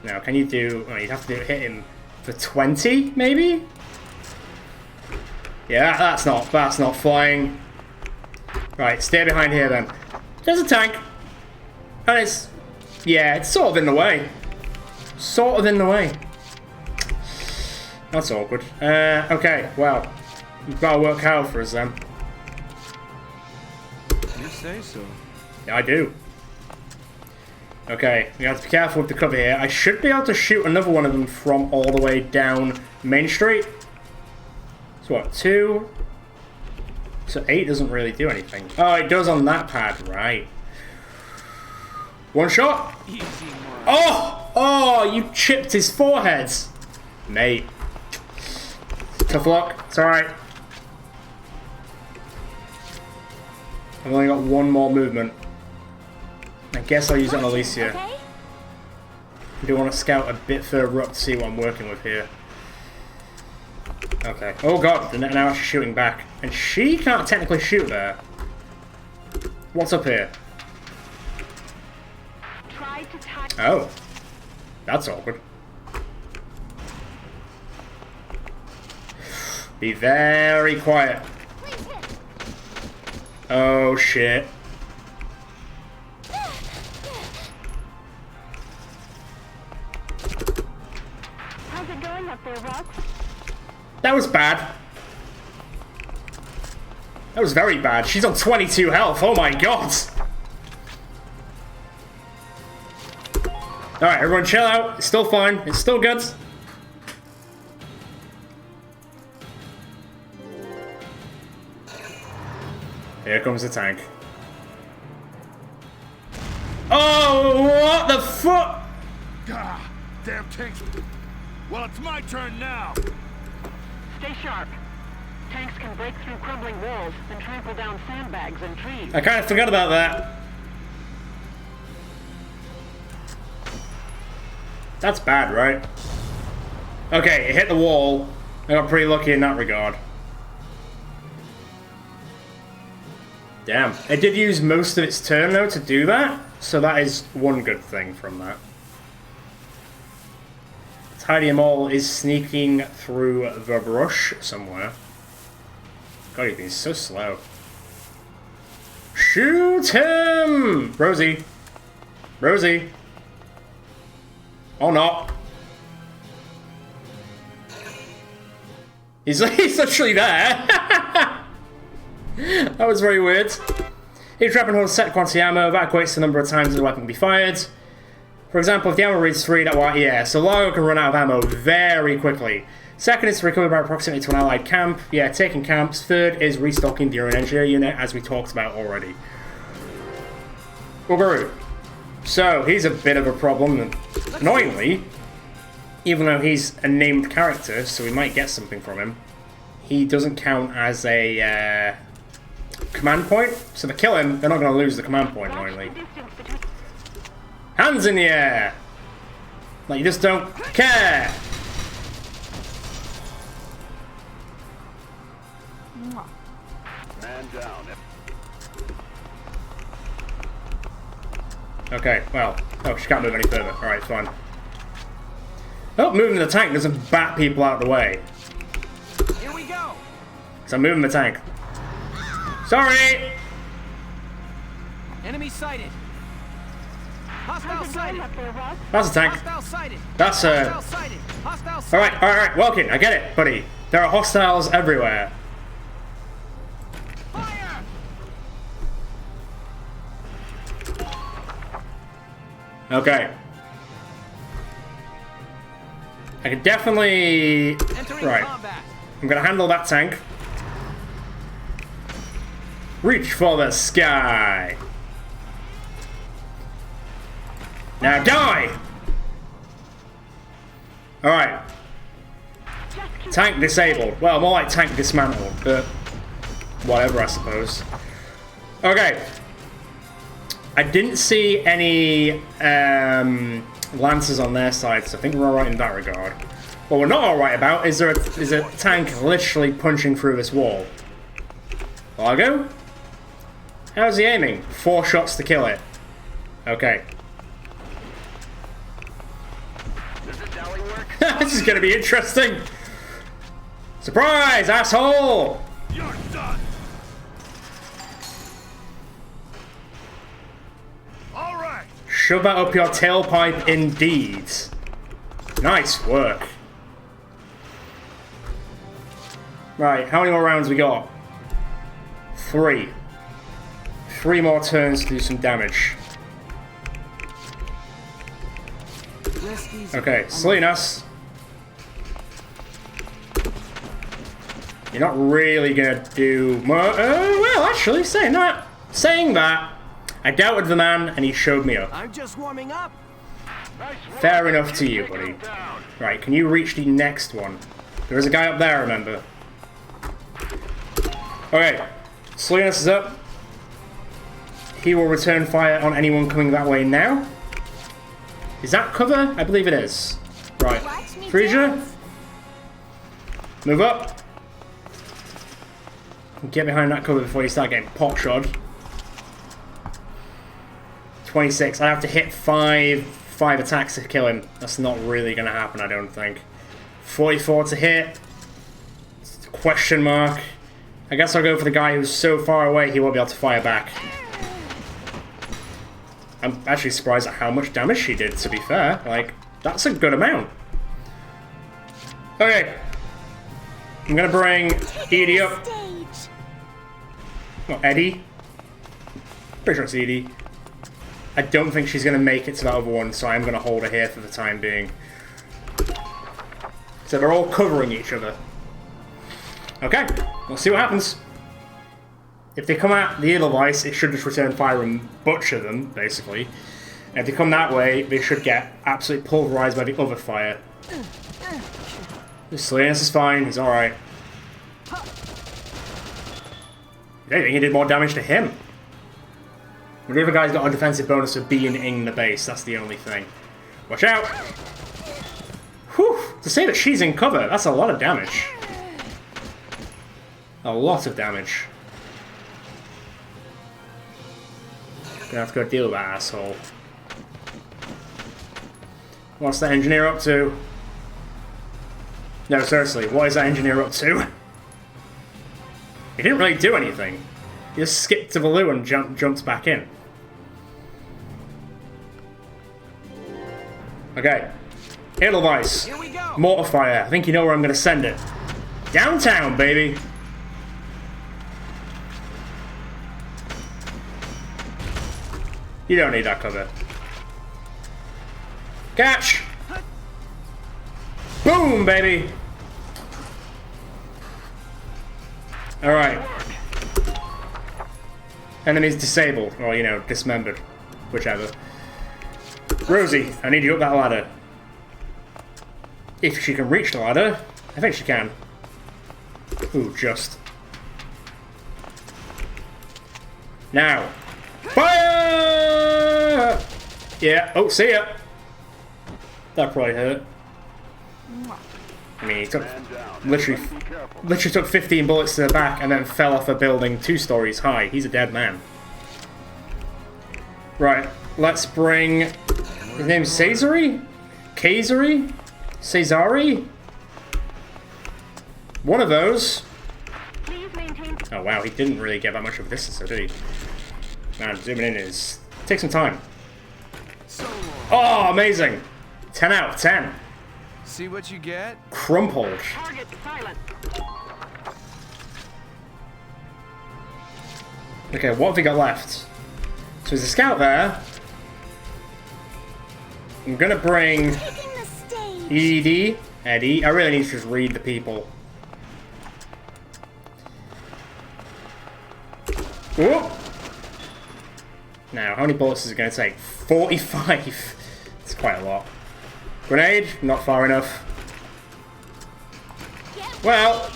Now, can you do... Oh, you'd have to hit him for 20, maybe? Yeah, that's not flying. Right, stay behind here then. There's a tank. And it's... Yeah, it's sort of in the way. Sort of in the way. That's awkward. Okay, well. You've got to work out for us then. You say so. Yeah, I do. Okay, we have to be careful with the cover here. I should be able to shoot another one of them from all the way down Main Street. So what, 2? So 8 doesn't really do anything. Oh, it does on that pad, right. One shot. Oh! Oh, you chipped his forehead. Mate. Tough luck. It's alright. I've only got one more movement. I guess I'll use it on Alicia. Okay? I do want to scout a bit further up to see what I'm working with here. Okay. Oh god, they're now actually shooting back. And she can't technically shoot there. What's up here? Oh. That's awkward. Be very quiet. Oh shit. How's it going up there, Rock? That was bad. That was very bad. She's on 22 health. Oh my god. Alright, everyone chill out. It's still fine. It's still good. Here comes the tank. Oh, what the fuck? Ah, damn tanks. Well, it's my turn now. Stay sharp. Tanks can break through crumbling walls and trample down sandbags and trees. I kind of forgot about that. That's bad, right? Okay, it hit the wall. I got pretty lucky in that regard. Damn. It did use most of its turn, though, to do that. So that is one good thing from that. Tidy 'em all is sneaking through the brush somewhere. God, he's been so slow. Shoot him! Rosie. Rosie. Oh, no. He's literally there. That was very weird. Each weapon holds set quantity ammo, evacuates the number of times the weapon can be fired. For example, if the ammo reads 3, that will, yeah, so Largo can run out of ammo very quickly. Second is to recover by proximity to an allied camp. Yeah, taking camps. Third is restocking the engineer unit, as we talked about already. Ugaru. So, he's a bit of a problem, and annoyingly, even though he's a named character, so we might get something from him, he doesn't count as a command point. So if I kill him, they're not going to lose the command point, annoyingly. Hands in the air! Like you just don't care! Man down. Okay, well. Oh, she can't move any further. Alright, fine. Oh, moving the tank doesn't bat people out of the way. Here we go. So I'm moving the tank. Sorry! Enemy sighted. Hostile sighted. That's a tank. Hostile sighted. That's a... Hostile sighted. Hostile sighted. Alright, Welkin, I get it, buddy. There are hostiles everywhere. Fire! Okay. I can definitely... Right. I'm gonna handle that tank. Reach for the sky. Now die! Alright. Tank disabled. Well, more like tank dismantled, but whatever, I suppose. Okay. I didn't see any lancers on their side, so I think we're alright in that regard. What we're not alright about is a tank literally punching through this wall. Largo? How's he aiming? 4 shots to kill it. Okay. This is gonna be interesting! Surprise, asshole! You're done. All right. Shove that up your tailpipe indeed. Nice work. Right, how many more rounds we got? 3. 3 more turns to do some damage. Okay, Salinas. You're not really gonna do more. Well, actually, saying that, I doubted the man and he showed me up. I'm just warming up. Fair enough to you, buddy. Right, can you reach the next one? There is a guy up there, remember. Okay, Salinas is up. He will return fire on anyone coming that way now. Is that cover? I believe it is. Right. Frisia? Move up. Get behind that cover before you start getting pot shot. 26. I have to hit 5 attacks to kill him. That's not really going to happen, I don't think. 44 to hit. Question mark. I guess I'll go for the guy who's so far away he won't be able to fire back. I'm actually surprised at how much damage she did, to be fair. Like, that's a good amount. Okay. I'm gonna bring Edie up. Well, Eddie. Pretty sure it's Edie. I don't think she's gonna make it to that other one, so I'm gonna hold her here for the time being. So they're all covering each other. Okay, we'll see what happens. If they come at the Edelweiss, it should just return fire and butcher them, basically. And if they come that way, they should get absolutely pulverized by the other fire. Salinas is fine, he's alright. I think he did more damage to him. The other guy's got a defensive bonus for being in the base, that's the only thing. Watch out! Whew! To say that she's in cover, that's a lot of damage. A lot of damage. Gonna have to go deal with that asshole. What's that engineer up to? No, seriously, what is that engineer up to? He didn't really do anything. He just skipped to the loo and jumped back in. Okay. Edelweiss. Mortar fire. I think you know where I'm gonna send it. Downtown, baby! You don't need that cover. Catch! Boom, baby! Alright. Enemy's disabled, or, you know, dismembered. Whichever. Rosie, I need you up that ladder. If she can reach the ladder. I think she can. Ooh, just. Now. Fire! Yeah, oh, see ya. That probably hurt. I mean, he took literally took 15 bullets to the back and then fell off a building 2 stories high. He's a dead man. Right, let's bring... His name's Cesare? Cesare? Cesare? One of those. Oh wow, he didn't really get that much of a distance, so did he? Man, zooming in is... Take some time. Oh, amazing! 10 out of 10. See what you get? Crumpled. Target silent. Okay, what have we got left? So there's a scout there. I'm gonna bring Eddie. I really need to just read the people. Whoop. Now, how many bullets is it gonna take? 45. It's quite a lot. Grenade, not far enough. Well,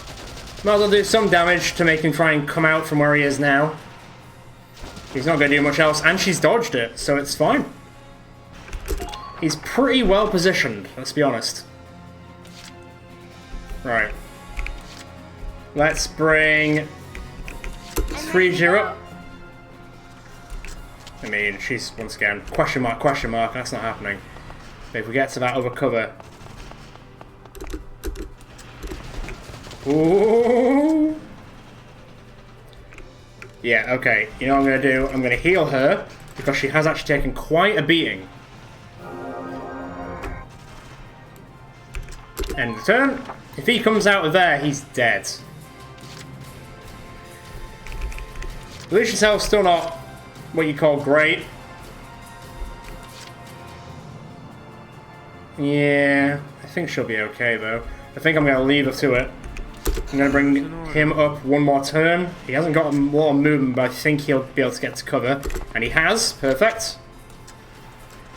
might as well do some damage to make him try and come out from where he is now. He's not going to do much else, and she's dodged it, so it's fine. He's pretty well positioned, let's be honest. Right. Let's bring 3-0 up. I mean, she's, once again, question mark, that's not happening. If we get to that other cover. Ooh. Yeah, okay. You know what I'm going to do? I'm going to heal her, because she has actually taken quite a beating. End the turn. If he comes out of there, he's dead. Alicia's health's still not what you call great. Yeah, I think she'll be okay though. I think I'm going to leave her to it. I'm going to bring him up one more turn. He hasn't got a lot of movement, but I think he'll be able to get to cover. And he has. Perfect.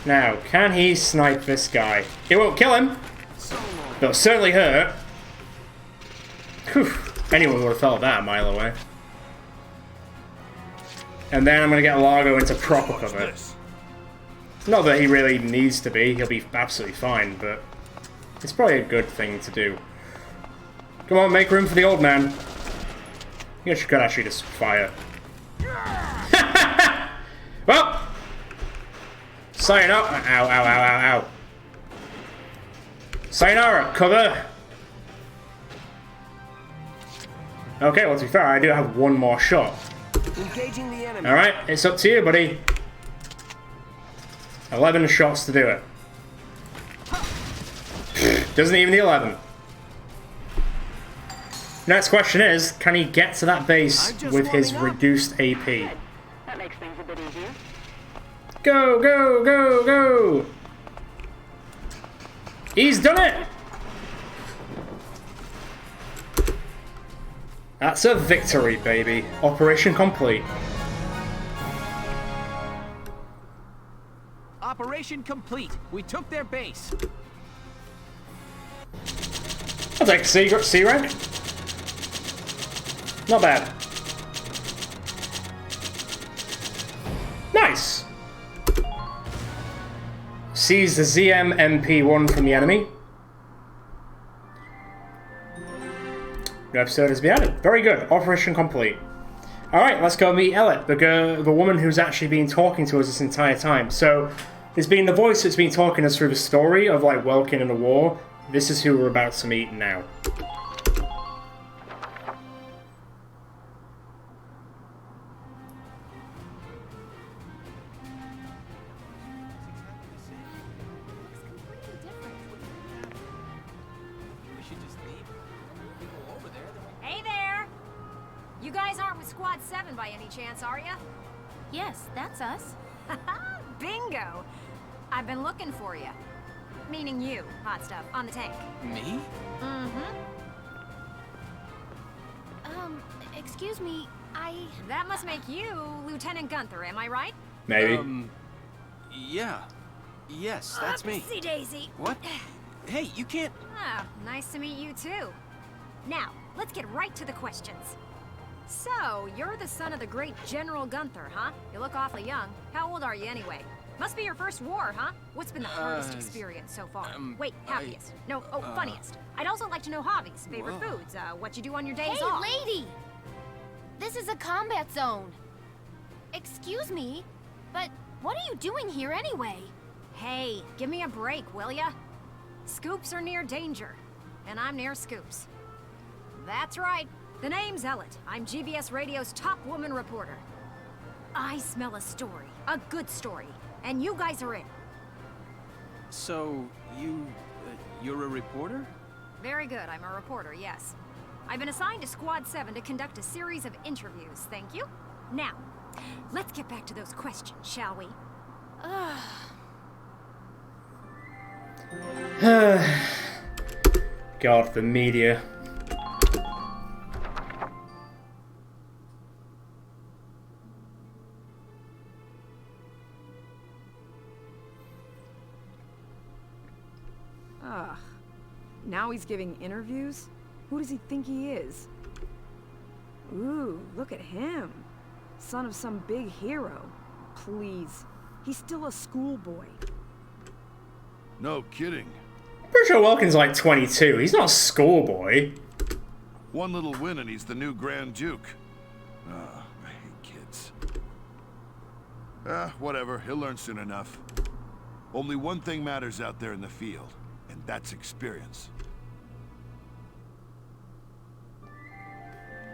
Now, can he snipe this guy? It won't kill him. But it'll certainly hurt. Whew. Anyone would have felt that a mile away. And then I'm going to get Largo into proper cover. Not that he really needs to be. He'll be absolutely fine, but it's probably a good thing to do. Come on, make room for the old man. I guess you could actually just fire. Well, sayonara. Ow, ow, ow, ow, ow. Sayonara, cover. Okay, well, to be fair, I do have one more shot. Engaging the enemy. Alright, it's up to you, buddy. 11 shots to do it. Doesn't even need 11. Next question is, can he get to that base with his reduced AP? That makes things a bit easier. Go, go, go, go! He's done it! That's a victory, baby. Operation complete. Operation complete. We took their base. I'll take C rank. Not bad. Nice. Seize the ZM MP1 from the enemy. New episode has been added. Very good. Operation complete. Alright, let's go meet Ellet, the woman who's actually been talking to us this entire time. So, there's been the voice that's been talking us through the story of, like, Welkin and the war. This is who we're about to meet now. Hey there! You guys aren't with Squad 7 by any chance, are ya? Yes, that's us. Bingo! I've been looking for you. Meaning you, hot stuff, on the tank. Me? Mm-hmm. Excuse me, That must make you Lieutenant Gunther, am I right? Maybe. Yeah. Yes, that's me. Upsy daisy. What? Hey, you can't... Ah, nice to meet you too. Now, let's get right to the questions. So, you're the son of the great General Gunther, huh? You look awfully young. How old are you anyway? Must be your first war, huh? What's been the hardest experience so far? Wait, happiest. Funniest. I'd also like to know hobbies, favorite foods, what you do on your days off. Hey, lady! This is a combat zone. Excuse me, but what are you doing here anyway? Hey, give me a break, will ya? Scoops are near danger, and I'm near scoops. That's right. The name's Ellet. I'm GBS Radio's top woman reporter. I smell a story, a good story, and you guys are in. So, you're a reporter? Very good, I'm a reporter, yes. I've been assigned to Squad 7 to conduct a series of interviews, thank you. Now, let's get back to those questions, shall we? God, the media. Now he's giving interviews? Who does he think he is? Ooh, look at him. Son of some big hero. Please. He's still a schoolboy. No kidding. Pretty sure Welkin's like 22. He's not a schoolboy. One little win and he's the new Grand Duke. I hate kids. Whatever. He'll learn soon enough. Only one thing matters out there in the field, and that's experience.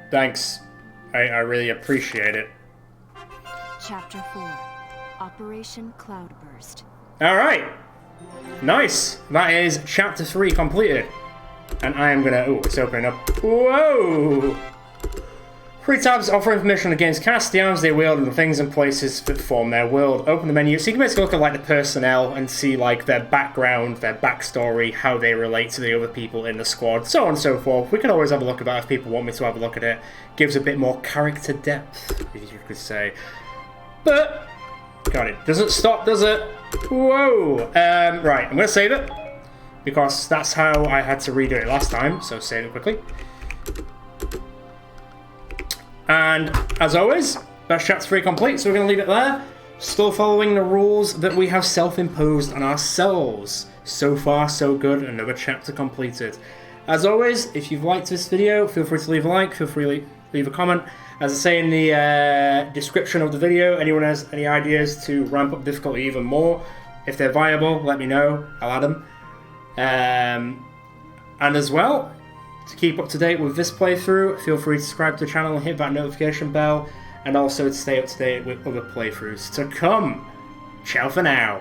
Thanks. I really appreciate it. Chapter 4. Operation Cloudburst. Alright. Nice. That is Chapter 3 completed. And I am gonna... Oh, it's opening up. Whoa! 3 tabs offer information against cast, the arms they wield, and the things and places that form their world. Open the menu, so you can basically look at like the personnel and see like their background, their backstory, how they relate to the other people in the squad, so on and so forth. We can always have a look at that if people want me to have a look at it. Gives a bit more character depth, if you could say. But, God, it doesn't stop, does it? Whoa! Right, I'm gonna save it, because that's how I had to redo it last time, so save it quickly. And, as always, that's Chapter 3 complete, so we're going to leave it there. Still following the rules that we have self-imposed on ourselves. So far, so good, another chapter completed. As always, if you've liked this video, feel free to leave a like, feel free to leave a comment. As I say in the description of the video, anyone has any ideas to ramp up difficulty even more, if they're viable, let me know, I'll add them. And as well, to keep up to date with this playthrough, feel free to subscribe to the channel and hit that notification bell, and also to stay up to date with other playthroughs to come. Ciao for now.